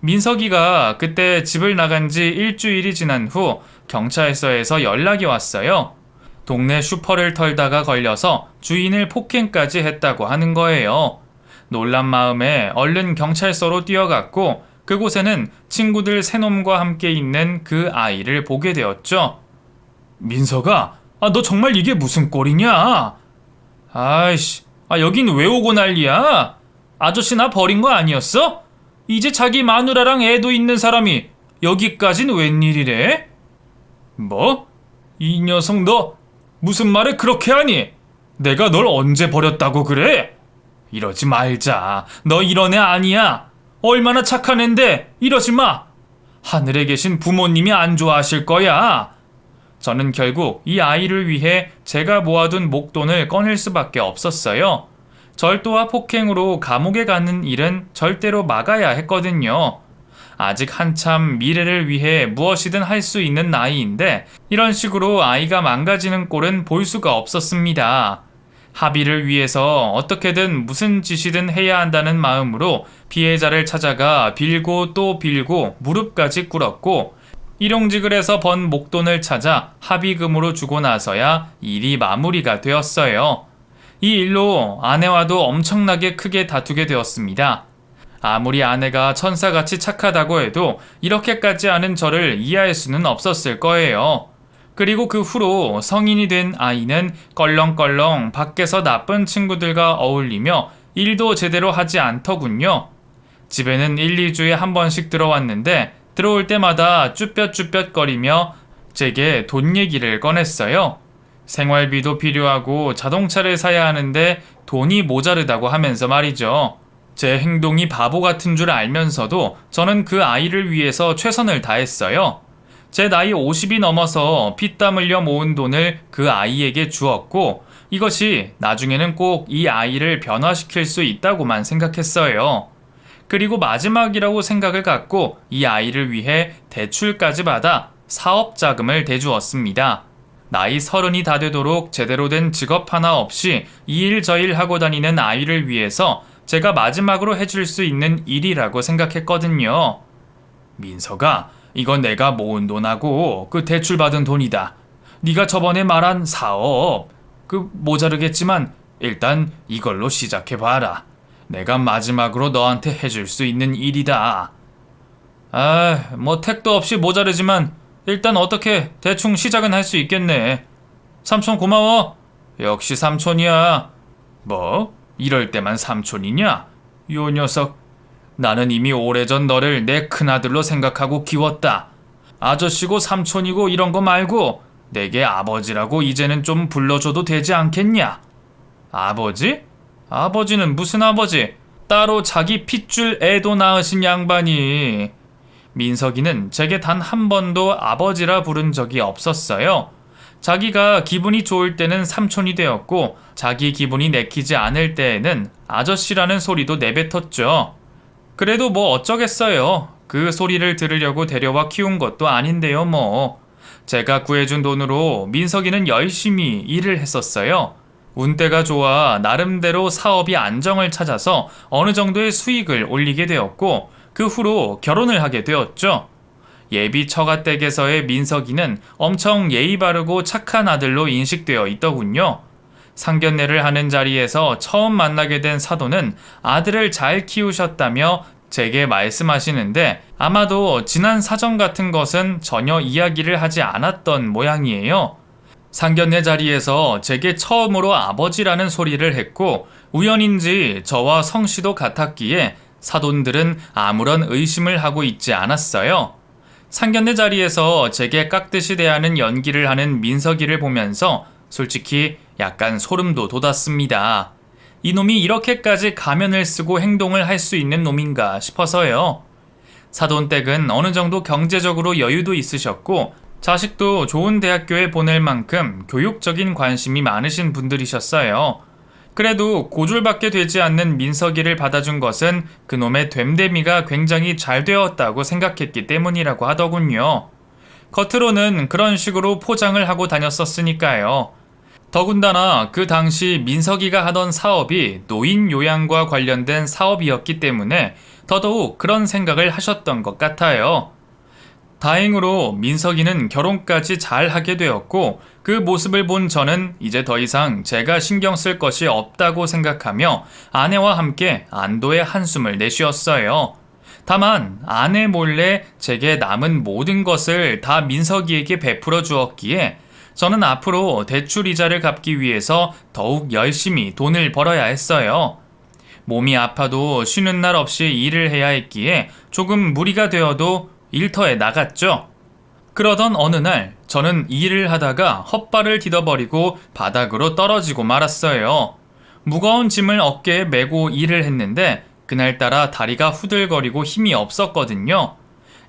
A: 민석이가 그때 집을 나간 지 일주일이 지난 후 경찰서에서 연락이 왔어요. 동네 슈퍼를 털다가 걸려서 주인을 폭행까지 했다고 하는 거예요. 놀란 마음에 얼른 경찰서로 뛰어갔고 그곳에는 친구들 세 놈과 함께 있는 그 아이를 보게 되었죠. 민석아, 너 정말 이게 무슨 꼴이냐? 아이씨, 여긴 왜 오고 난리야? 아저씨 나 버린 거 아니었어? 이제 자기 마누라랑 애도 있는 사람이 여기까진 웬일이래? 뭐? 이 녀석 너 무슨 말을 그렇게 하니? 내가 널 언제 버렸다고 그래? 이러지 말자. 너 이런 애 아니야. 얼마나 착한 앤데 이러지 마. 하늘에 계신 부모님이 안 좋아하실 거야. 저는 결국 이 아이를 위해 제가 모아둔 목돈을 꺼낼 수밖에 없었어요. 절도와 폭행으로 감옥에 가는 일은 절대로 막아야 했거든요. 아직 한참 미래를 위해 무엇이든 할 수 있는 나이인데 이런 식으로 아이가 망가지는 꼴은 볼 수가 없었습니다. 합의를 위해서 어떻게든 무슨 짓이든 해야 한다는 마음으로 피해자를 찾아가 빌고 또 빌고 무릎까지 꿇었고 일용직을해서 번 목돈을 찾아 합의금으로 주고 나서야 일이 마무리가 되었어요. 이 일로 아내와도 엄청나게 크게 다투게 되었습니다. 아무리 아내가 천사같이 착하다고 해도 이렇게까지 하는 저를 이해할 수는 없었을 거예요. 그리고 그 후로 성인이 된 아이는 껄렁껄렁 밖에서 나쁜 친구들과 어울리며 일도 제대로 하지 않더군요. 집에는 1, 2주에 한 번씩 들어왔는데 들어올 때마다 쭈뼛쭈뼛거리며 제게 돈 얘기를 꺼냈어요. 생활비도 필요하고 자동차를 사야 하는데 돈이 모자르다고 하면서 말이죠. 제 행동이 바보 같은 줄 알면서도 저는 그 아이를 위해서 최선을 다했어요. 제 나이 50이 넘어서 피땀 흘려 모은 돈을 그 아이에게 주었고 이것이 나중에는 꼭 이 아이를 변화시킬 수 있다고만 생각했어요. 그리고 마지막이라고 생각을 갖고 이 아이를 위해 대출까지 받아 사업 자금을 대주었습니다. 나이 30이 다 되도록 제대로 된 직업 하나 없이 이 일 저 일 하고 다니는 아이를 위해서 제가 마지막으로 해줄 수 있는 일이라고 생각했거든요. 민서가, 이건 내가 모은 돈하고 그 대출받은 돈이다. 네가 저번에 말한 사업, 모자르겠지만 일단 이걸로 시작해봐라. 내가 마지막으로 너한테 해줄 수 있는 일이다. 택도 없이 모자르지만 일단 어떻게 대충 시작은 할 수 있겠네. 삼촌 고마워. 역시 삼촌이야. 뭐? 이럴 때만 삼촌이냐? 요 녀석. 나는 이미 오래전 너를 내 큰아들로 생각하고 키웠다. 아저씨고 삼촌이고 이런 거 말고 내게 아버지라고 이제는 좀 불러줘도 되지 않겠냐? 아버지? 아버지는 무슨 아버지? 따로 자기 핏줄 애도 낳으신 양반이. 민석이는 제게 단 한 번도 아버지라 부른 적이 없었어요. 자기가 기분이 좋을 때는 삼촌이 되었고 자기 기분이 내키지 않을 때에는 아저씨라는 소리도 내뱉었죠. 그래도 뭐 어쩌겠어요. 그 소리를 들으려고 데려와 키운 것도 아닌데요 뭐. 제가 구해준 돈으로 민석이는 열심히 일을 했었어요. 운때가 좋아 나름대로 사업이 안정을 찾아서 어느 정도의 수익을 올리게 되었고 그 후로 결혼을 하게 되었죠. 예비 처가댁에서의 민석이는 엄청 예의 바르고 착한 아들로 인식되어 있더군요. 상견례를 하는 자리에서 처음 만나게 된 사돈은 아들을 잘 키우셨다며 제게 말씀하시는데 아마도 지난 사정 같은 것은 전혀 이야기를 하지 않았던 모양이에요. 상견례 자리에서 제게 처음으로 아버지라는 소리를 했고 우연인지 저와 성씨도 같았기에 사돈들은 아무런 의심을 하고 있지 않았어요. 상견례 자리에서 제게 깍듯이 대하는 연기를 하는 민석이를 보면서 솔직히 약간 소름도 돋았습니다. 이놈이 이렇게까지 가면을 쓰고 행동을 할 수 있는 놈인가 싶어서요. 사돈댁은 어느 정도 경제적으로 여유도 있으셨고 자식도 좋은 대학교에 보낼 만큼 교육적인 관심이 많으신 분들이셨어요. 그래도 고졸밖에 되지 않는 민석이를 받아준 것은 그놈의 됨됨이가 굉장히 잘 되었다고 생각했기 때문이라고 하더군요. 겉으로는 그런 식으로 포장을 하고 다녔었으니까요. 더군다나 그 당시 민석이가 하던 사업이 노인 요양과 관련된 사업이었기 때문에 더더욱 그런 생각을 하셨던 것 같아요. 다행으로 민석이는 결혼까지 잘 하게 되었고 그 모습을 본 저는 이제 더 이상 제가 신경 쓸 것이 없다고 생각하며 아내와 함께 안도의 한숨을 내쉬었어요. 다만 아내 몰래 제게 남은 모든 것을 다 민석이에게 베풀어 주었기에 저는 앞으로 대출 이자를 갚기 위해서 더욱 열심히 돈을 벌어야 했어요. 몸이 아파도 쉬는 날 없이 일을 해야 했기에 조금 무리가 되어도 일터에 나갔죠. 그러던 어느 날 저는 일을 하다가 헛발을 디뎌버리고 바닥으로 떨어지고 말았어요. 무거운 짐을 어깨에 메고 일을 했는데 그날따라 다리가 후들거리고 힘이 없었거든요.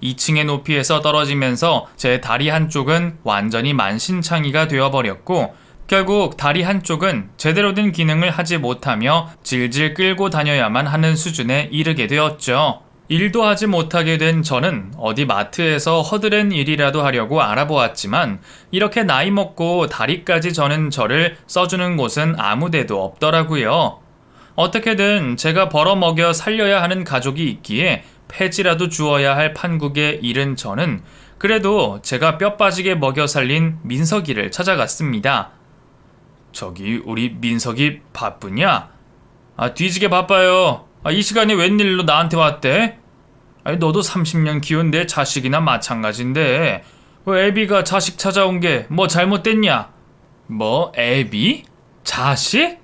A: 2층의 높이에서 떨어지면서 제 다리 한쪽은 완전히 만신창이가 되어버렸고 결국 다리 한쪽은 제대로 된 기능을 하지 못하며 질질 끌고 다녀야만 하는 수준에 이르게 되었죠. 일도 하지 못하게 된 저는 어디 마트에서 허드렛 일이라도 하려고 알아보았지만 이렇게 나이 먹고 다리까지 저는 저를 써주는 곳은 아무데도 없더라고요. 어떻게든 제가 벌어먹여 살려야 하는 가족이 있기에 폐지라도 주어야 할 판국에 이른 저는 그래도 제가 뼈 빠지게 먹여 살린 민석이를 찾아갔습니다. 저기 우리 민석이 바쁘냐? 뒤지게 바빠요. 이 시간에 웬일로 나한테 왔대? 너도 30년 키운 내 자식이나 마찬가지인데 애비가 자식 찾아온 게 뭐 잘못됐냐? 뭐 애비? 자식?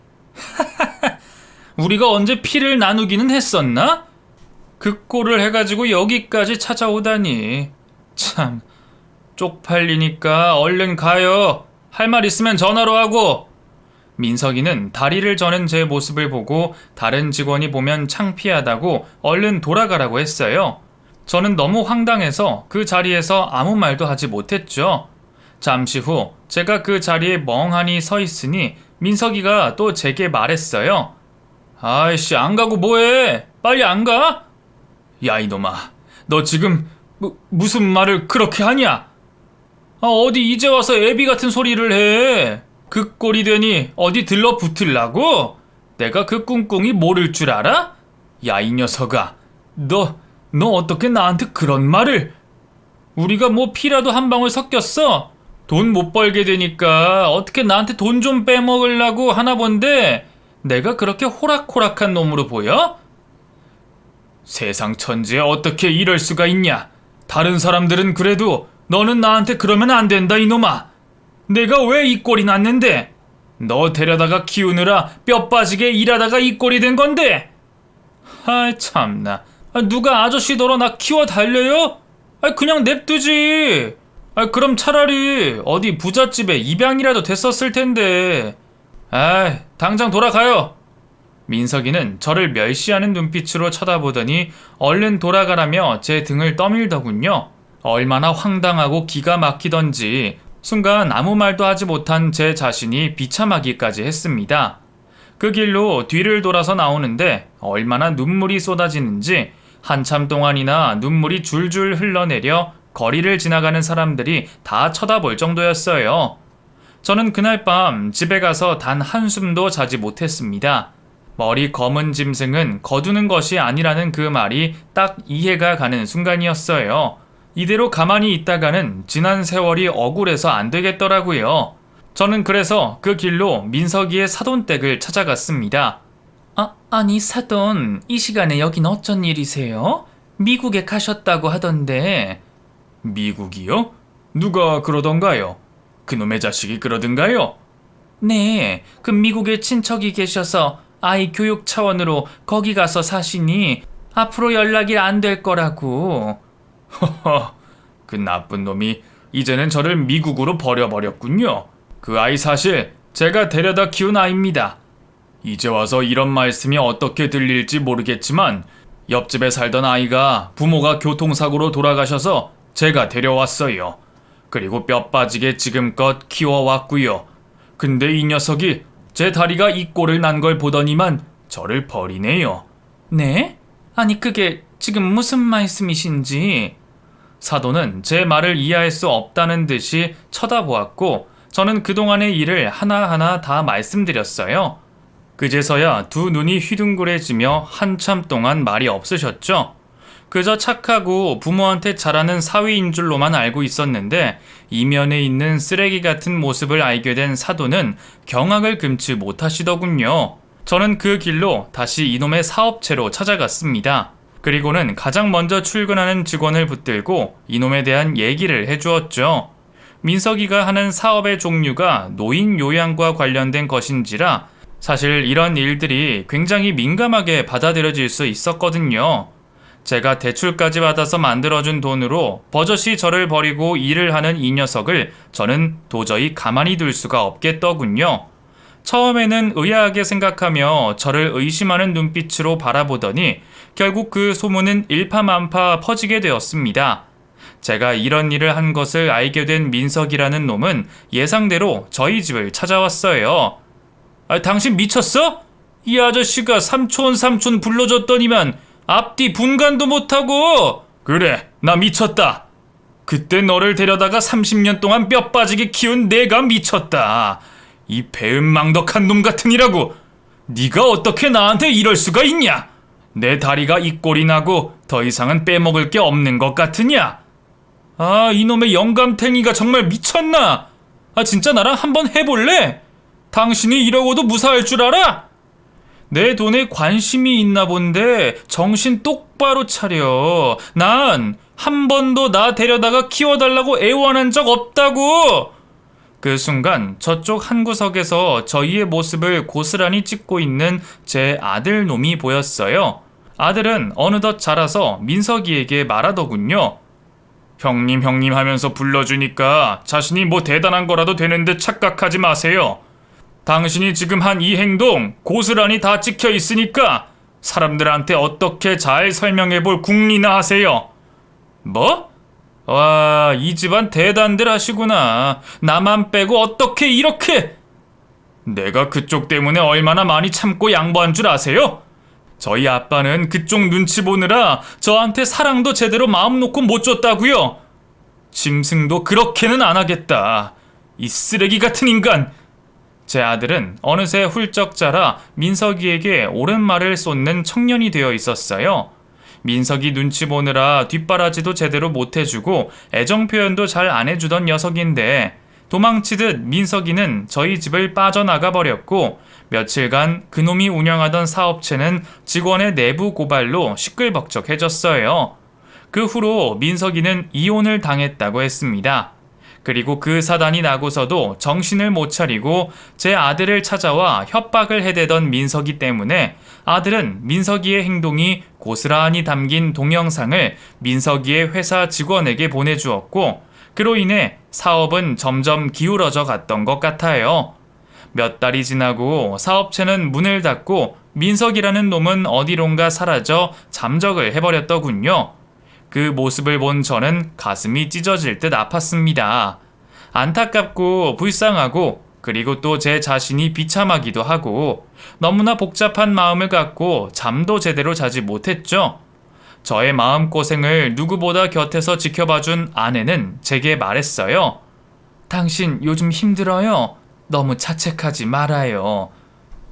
A: 우리가 언제 피를 나누기는 했었나? 그 꼴을 해가지고 여기까지 찾아오다니. 참, 쪽팔리니까 얼른 가요. 할 말 있으면 전화로 하고. 민석이는 다리를 저는 제 모습을 보고 다른 직원이 보면 창피하다고 얼른 돌아가라고 했어요. 저는 너무 황당해서 그 자리에서 아무 말도 하지 못했죠. 잠시 후 제가 그 자리에 멍하니 서 있으니 민석이가 또 제게 말했어요. 아이씨, 안 가고 뭐해? 빨리 안 가? 야, 이놈아, 너 지금 무슨 말을 그렇게 하냐? 어디 이제 와서 애비 같은 소리를 해. 그 꼴이 되니 어디 들러붙으려고? 내가 그 꿍꿍이 모를 줄 알아? 야, 이 녀석아, 너 어떻게 나한테 그런 말을? 우리가 뭐 피라도 한 방울 섞였어? 돈 못 벌게 되니까 어떻게 나한테 돈 좀 빼먹으려고 하나 본데 내가 그렇게 호락호락한 놈으로 보여? 세상 천지에 어떻게 이럴 수가 있냐? 다른 사람들은 그래도 너는 나한테 그러면 안 된다, 이놈아. 내가 왜 이 꼴이 났는데? 너 데려다가 키우느라 뼈 빠지게 일하다가 이 꼴이 된 건데? 아이 참나, 누가 아저씨더러 나 키워 달래요? 그냥 냅두지. 그럼 차라리 어디 부잣집에 입양이라도 됐었을 텐데. 당장 돌아가요. 민석이는 저를 멸시하는 눈빛으로 쳐다보더니 얼른 돌아가라며 제 등을 떠밀더군요. 얼마나 황당하고 기가 막히던지 순간 아무 말도 하지 못한 제 자신이 비참하기까지 했습니다. 그 길로 뒤를 돌아서 나오는데 얼마나 눈물이 쏟아지는지 한참 동안이나 눈물이 줄줄 흘러내려 거리를 지나가는 사람들이 다 쳐다볼 정도였어요. 저는 그날 밤 집에 가서 단 한숨도 자지 못했습니다. 머리 검은 짐승은 거두는 것이 아니라는 그 말이 딱 이해가 가는 순간이었어요. 이대로 가만히 있다가는 지난 세월이 억울해서 안 되겠더라고요. 저는 그래서 그 길로 민석이의 사돈댁을 찾아갔습니다. 아니 사돈, 이 시간에 여긴 어쩐 일이세요? 미국에 가셨다고 하던데. 미국이요? 누가 그러던가요? 그놈의 자식이 그러던가요? 네, 그 미국에 친척이 계셔서 아이 교육 차원으로 거기 가서 사시니 앞으로 연락이 안 될 거라고. 허허, 그 나쁜 놈이 이제는 저를 미국으로 버려버렸군요. 그 아이 사실 제가 데려다 키운 아이입니다. 이제 와서 이런 말씀이 어떻게 들릴지 모르겠지만 옆집에 살던 아이가 부모가 교통사고로 돌아가셔서 제가 데려왔어요. 그리고 뼈 빠지게 지금껏 키워왔고요. 근데 이 녀석이 제 다리가 이 꼴을 난 걸 보더니만 저를 버리네요. 네? 아니 그게 지금 무슨 말씀이신지. 사돈은 제 말을 이해할 수 없다는 듯이 쳐다보았고 저는 그동안의 일을 하나하나 다 말씀드렸어요. 그제서야 두 눈이 휘둥그레지며 한참 동안 말이 없으셨죠. 그저 착하고 부모한테 잘하는 사위인 줄로만 알고 있었는데 이면에 있는 쓰레기 같은 모습을 알게 된 사돈은 경악을 금치 못하시더군요. 저는 그 길로 다시 이놈의 사업체로 찾아갔습니다. 그리고는 가장 먼저 출근하는 직원을 붙들고 이놈에 대한 얘기를 해주었죠. 민석이가 하는 사업의 종류가 노인 요양과 관련된 것인지라 사실 이런 일들이 굉장히 민감하게 받아들여질 수 있었거든요. 제가 대출까지 받아서 만들어준 돈으로 버젓이 저를 버리고 일을 하는 이 녀석을 저는 도저히 가만히 둘 수가 없겠더군요. 처음에는 의아하게 생각하며 저를 의심하는 눈빛으로 바라보더니 결국 그 소문은 일파만파 퍼지게 되었습니다. 제가 이런 일을 한 것을 알게 된 민석이라는 놈은 예상대로 저희 집을 찾아왔어요. 당신 미쳤어? 이 아저씨가 삼촌 불러줬더니만 앞뒤 분간도 못하고. 그래, 나 미쳤다. 그때 너를 데려다가 30년 동안 뼈 빠지게 키운 내가 미쳤다. 이 배은망덕한 놈 같으니라고. 네가 어떻게 나한테 이럴 수가 있냐? 내 다리가 이 꼴이 나고 더 이상은 빼먹을 게 없는 것 같으냐? 이놈의 영감탱이가 정말 미쳤나? 진짜 나랑 한번 해볼래? 당신이 이러고도 무사할 줄 알아? 내 돈에 관심이 있나 본데 정신 똑바로 차려. 난 한 번도 나 데려다가 키워달라고 애원한 적 없다고! 그 순간 저쪽 한 구석에서 저희의 모습을 고스란히 찍고 있는 제 아들 놈이 보였어요. 아들은 어느덧 자라서 민석이에게 말하더군요. 형님 하면서 불러주니까 자신이 뭐 대단한 거라도 되는 듯 착각하지 마세요. 당신이 지금 한 이 행동 고스란히 다 찍혀 있으니까 사람들한테 어떻게 잘 설명해 볼 궁리나 하세요. 뭐? 와, 이 집안 대단들 하시구나. 나만 빼고 어떻게 이렇게? 내가 그쪽 때문에 얼마나 많이 참고 양보한 줄 아세요? 저희 아빠는 그쪽 눈치 보느라 저한테 사랑도 제대로 마음 놓고 못 줬다고요. 짐승도 그렇게는 안 하겠다. 이 쓰레기 같은 인간. 제 아들은 어느새 훌쩍 자라 민석이에게 옳은 말을 쏟는 청년이 되어 있었어요. 민석이 눈치 보느라 뒷바라지도 제대로 못해주고 애정 표현도 잘 안 해주던 녀석인데 도망치듯 민석이는 저희 집을 빠져나가 버렸고 며칠간 그놈이 운영하던 사업체는 직원의 내부 고발로 시끌벅적해졌어요. 그 후로 민석이는 이혼을 당했다고 했습니다. 그리고 그 사단이 나고서도 정신을 못 차리고 제 아들을 찾아와 협박을 해대던 민석이 때문에 아들은 민석이의 행동이 고스란히 담긴 동영상을 민석이의 회사 직원에게 보내주었고 그로 인해 사업은 점점 기울어져 갔던 것 같아요. 몇 달이 지나고 사업체는 문을 닫고 민석이라는 놈은 어디론가 사라져 잠적을 해버렸더군요. 그 모습을 본 저는 가슴이 찢어질 듯 아팠습니다. 안타깝고 불쌍하고 그리고 또 제 자신이 비참하기도 하고 너무나 복잡한 마음을 갖고 잠도 제대로 자지 못했죠. 저의 마음고생을 누구보다 곁에서 지켜봐준 아내는 제게 말했어요. 당신 요즘 힘들어요? 너무 자책하지 말아요.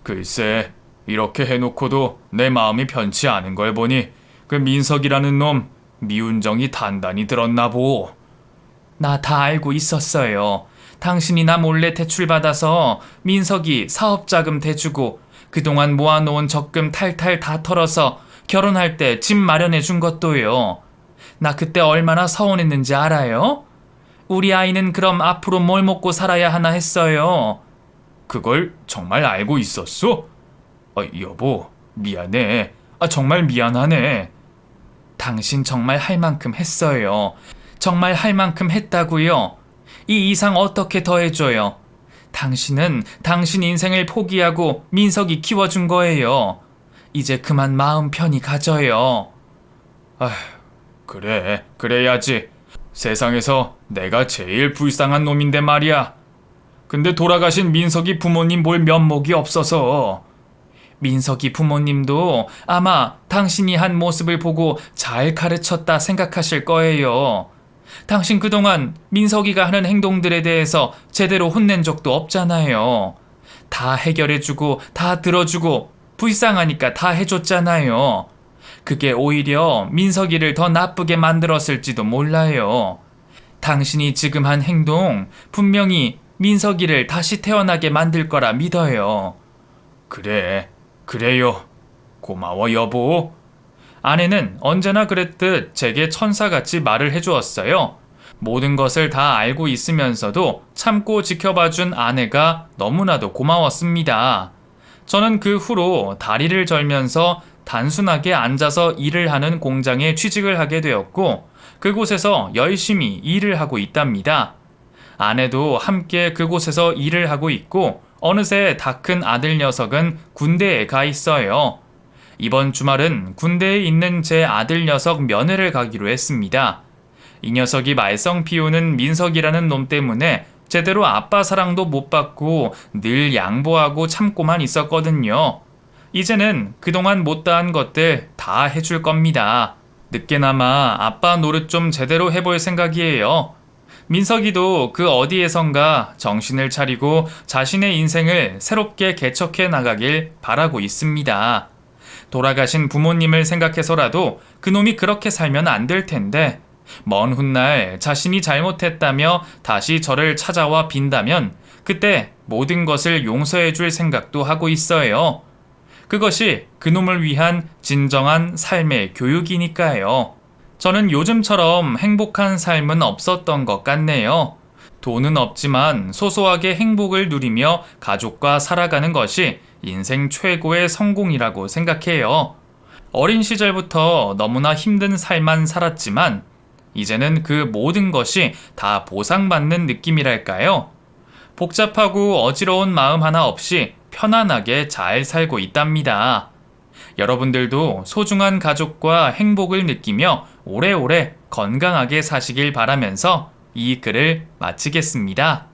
A: 글쎄, 이렇게 해놓고도 내 마음이 편치 않은 걸 보니 그 민석이라는 놈 미운 정이 단단히 들었나 보. 나 다 알고 있었어요. 당신이 나 몰래 대출받아서 민석이 사업자금 대주고 그동안 모아놓은 적금 탈탈 다 털어서 결혼할 때 집 마련해 준 것도요. 나 그때 얼마나 서운했는지 알아요? 우리 아이는 그럼 앞으로 뭘 먹고 살아야 하나 했어요. 그걸 정말 알고 있었어? 여보, 미안해. 정말 미안하네. 당신 정말 할 만큼 했어요. 정말 할 만큼 했다고요. 이 이상 어떻게 더 해줘요? 당신은 당신 인생을 포기하고 민석이 키워준 거예요. 이제 그만 마음 편히 가져요. 그래, 그래야지. 세상에서 내가 제일 불쌍한 놈인데 말이야. 근데 돌아가신 민석이 부모님 볼 면목이 없어서. 민석이 부모님도 아마 당신이 한 모습을 보고 잘 가르쳤다 생각하실 거예요. 당신 그동안 민석이가 하는 행동들에 대해서 제대로 혼낸 적도 없잖아요. 다 해결해주고 다 들어주고 불쌍하니까 다 해줬잖아요. 그게 오히려 민석이를 더 나쁘게 만들었을지도 몰라요. 당신이 지금 한 행동 분명히 민석이를 다시 태어나게 만들 거라 믿어요. 그래요. 고마워 여보. 아내는 언제나 그랬듯 제게 천사같이 말을 해주었어요. 모든 것을 다 알고 있으면서도 참고 지켜봐준 아내가 너무나도 고마웠습니다. 저는 그 후로 다리를 절면서 단순하게 앉아서 일을 하는 공장에 취직을 하게 되었고 그곳에서 열심히 일을 하고 있답니다. 아내도 함께 그곳에서 일을 하고 있고 어느새 다 큰 아들 녀석은 군대에 가 있어요. 이번 주말은 군대에 있는 제 아들 녀석 면회를 가기로 했습니다. 이 녀석이 말썽 피우는 민석이라는 놈 때문에 제대로 아빠 사랑도 못 받고 늘 양보하고 참고만 있었거든요. 이제는 그동안 못다한 것들 다 해줄 겁니다. 늦게나마 아빠 노릇 좀 제대로 해볼 생각이에요. 민석이도 그 어디에선가 정신을 차리고 자신의 인생을 새롭게 개척해 나가길 바라고 있습니다. 돌아가신 부모님을 생각해서라도 그놈이 그렇게 살면 안 될 텐데 먼 훗날 자신이 잘못했다며 다시 저를 찾아와 빈다면 그때 모든 것을 용서해 줄 생각도 하고 있어요. 그것이 그놈을 위한 진정한 삶의 교육이니까요. 저는 요즘처럼 행복한 삶은 없었던 것 같네요. 돈은 없지만 소소하게 행복을 누리며 가족과 살아가는 것이 인생 최고의 성공이라고 생각해요. 어린 시절부터 너무나 힘든 삶만 살았지만 이제는 그 모든 것이 다 보상받는 느낌이랄까요? 복잡하고 어지러운 마음 하나 없이 편안하게 잘 살고 있답니다. 여러분들도 소중한 가족과 행복을 느끼며 오래오래 건강하게 사시길 바라면서 이 글을 마치겠습니다.